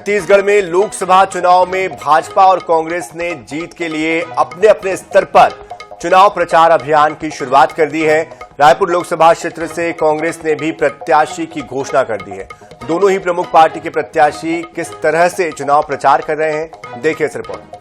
छत्तीसगढ़ में लोकसभा चुनाव में भाजपा और कांग्रेस ने जीत के लिए अपने अपने स्तर पर चुनाव प्रचार अभियान की शुरुआत कर दी है। रायपुर लोकसभा क्षेत्र से कांग्रेस ने भी प्रत्याशी की घोषणा कर दी है। दोनों ही प्रमुख पार्टी के प्रत्याशी किस तरह से चुनाव प्रचार कर रहे हैं, देखिए इस रिपोर्ट।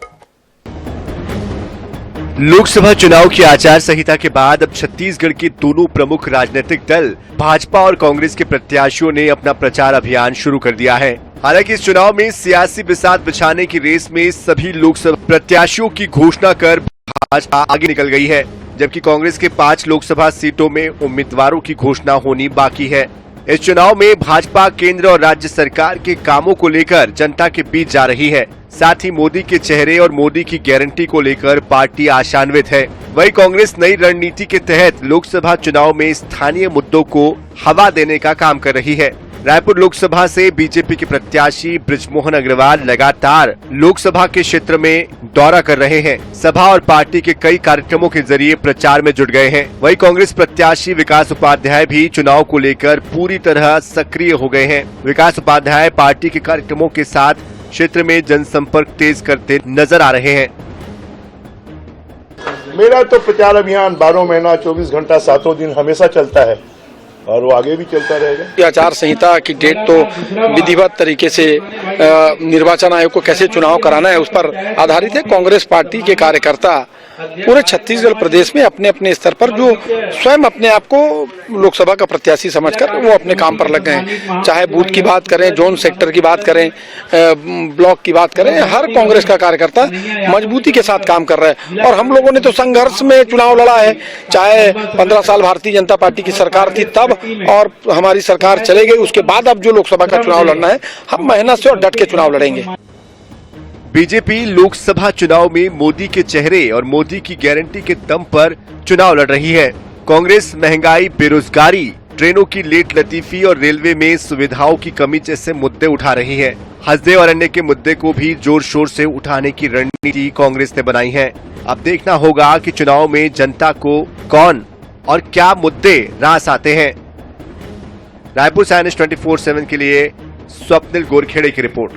लोकसभा चुनाव की आचार संहिता के बाद अब छत्तीसगढ़ के दोनों प्रमुख राजनीतिक दल भाजपा और कांग्रेस के प्रत्याशियों ने अपना प्रचार अभियान शुरू कर दिया है। हालांकि इस चुनाव में सियासी बिसात बिछाने की रेस में सभी लोकसभा प्रत्याशियों की घोषणा कर भाजपा आगे निकल गई है, जबकि कांग्रेस के 5 लोकसभा सीटों में उम्मीदवारों की घोषणा होनी बाकी है। इस चुनाव में भाजपा केंद्र और राज्य सरकार के कामों को लेकर जनता के बीच जा रही है। साथ ही मोदी के चेहरे और मोदी की गारंटी को लेकर पार्टी आशान्वित है। वहीं कांग्रेस नई रणनीति के तहत लोकसभा चुनाव में स्थानीय मुद्दों को हवा देने का काम कर रही है। रायपुर लोकसभा से बीजेपी के प्रत्याशी बृजमोहन अग्रवाल लगातार लोकसभा के क्षेत्र में दौरा कर रहे हैं। सभा और पार्टी के कई कार्यक्रमों के जरिए प्रचार में जुट गए हैं। वहीं कांग्रेस प्रत्याशी विकास उपाध्याय भी चुनाव को लेकर पूरी तरह सक्रिय हो गए हैं। विकास उपाध्याय पार्टी के कार्यक्रमों के साथ क्षेत्र में जनसंपर्क तेज करते नजर आ रहे हैं। मेरा तो प्रचार अभियान 12 महीना 24 घंटा 7 दिन हमेशा चलता है और वो आगे भी चलता रहेगा। आचार संहिता की डेट तो विधिवत तरीके से निर्वाचन आयोग को कैसे चुनाव कराना है उस पर आधारित है। कांग्रेस पार्टी के कार्यकर्ता पूरे छत्तीसगढ़ प्रदेश में अपने अपने स्तर पर जो स्वयं अपने आप को लोकसभा का प्रत्याशी समझकर वो अपने काम पर लग गए हैं। चाहे बूथ की बात करें, जोन सेक्टर की बात करें, ब्लॉक की बात करें, हर कांग्रेस का कार्यकर्ता मजबूती के साथ काम कर रहा है। और हम लोगों ने तो संघर्ष में चुनाव लड़ा है, चाहे 15 साल भारतीय जनता पार्टी की सरकार थी तब और हमारी सरकार चले गई, उसके बाद अब जो लोकसभा का चुनाव लड़ना है हम मेहनत से और डट के चुनाव लड़ेंगे। बीजेपी लोकसभा चुनाव में मोदी के चेहरे और मोदी की गारंटी के दम पर चुनाव लड़ रही है। कांग्रेस महंगाई, बेरोजगारी, ट्रेनों की लेट लतीफी और रेलवे में सुविधाओं की कमी जैसे मुद्दे उठा रही है। हसदेव अरण्य के मुद्दे को भी जोर शोर से उठाने की रणनीति कांग्रेस ने बनाई है। अब देखना होगा कि चुनाव में जनता को कौन और क्या मुद्दे रास आते हैं। रायपुर से INS 24/7 के लिए स्वप्निल गोरखेड़े की रिपोर्ट।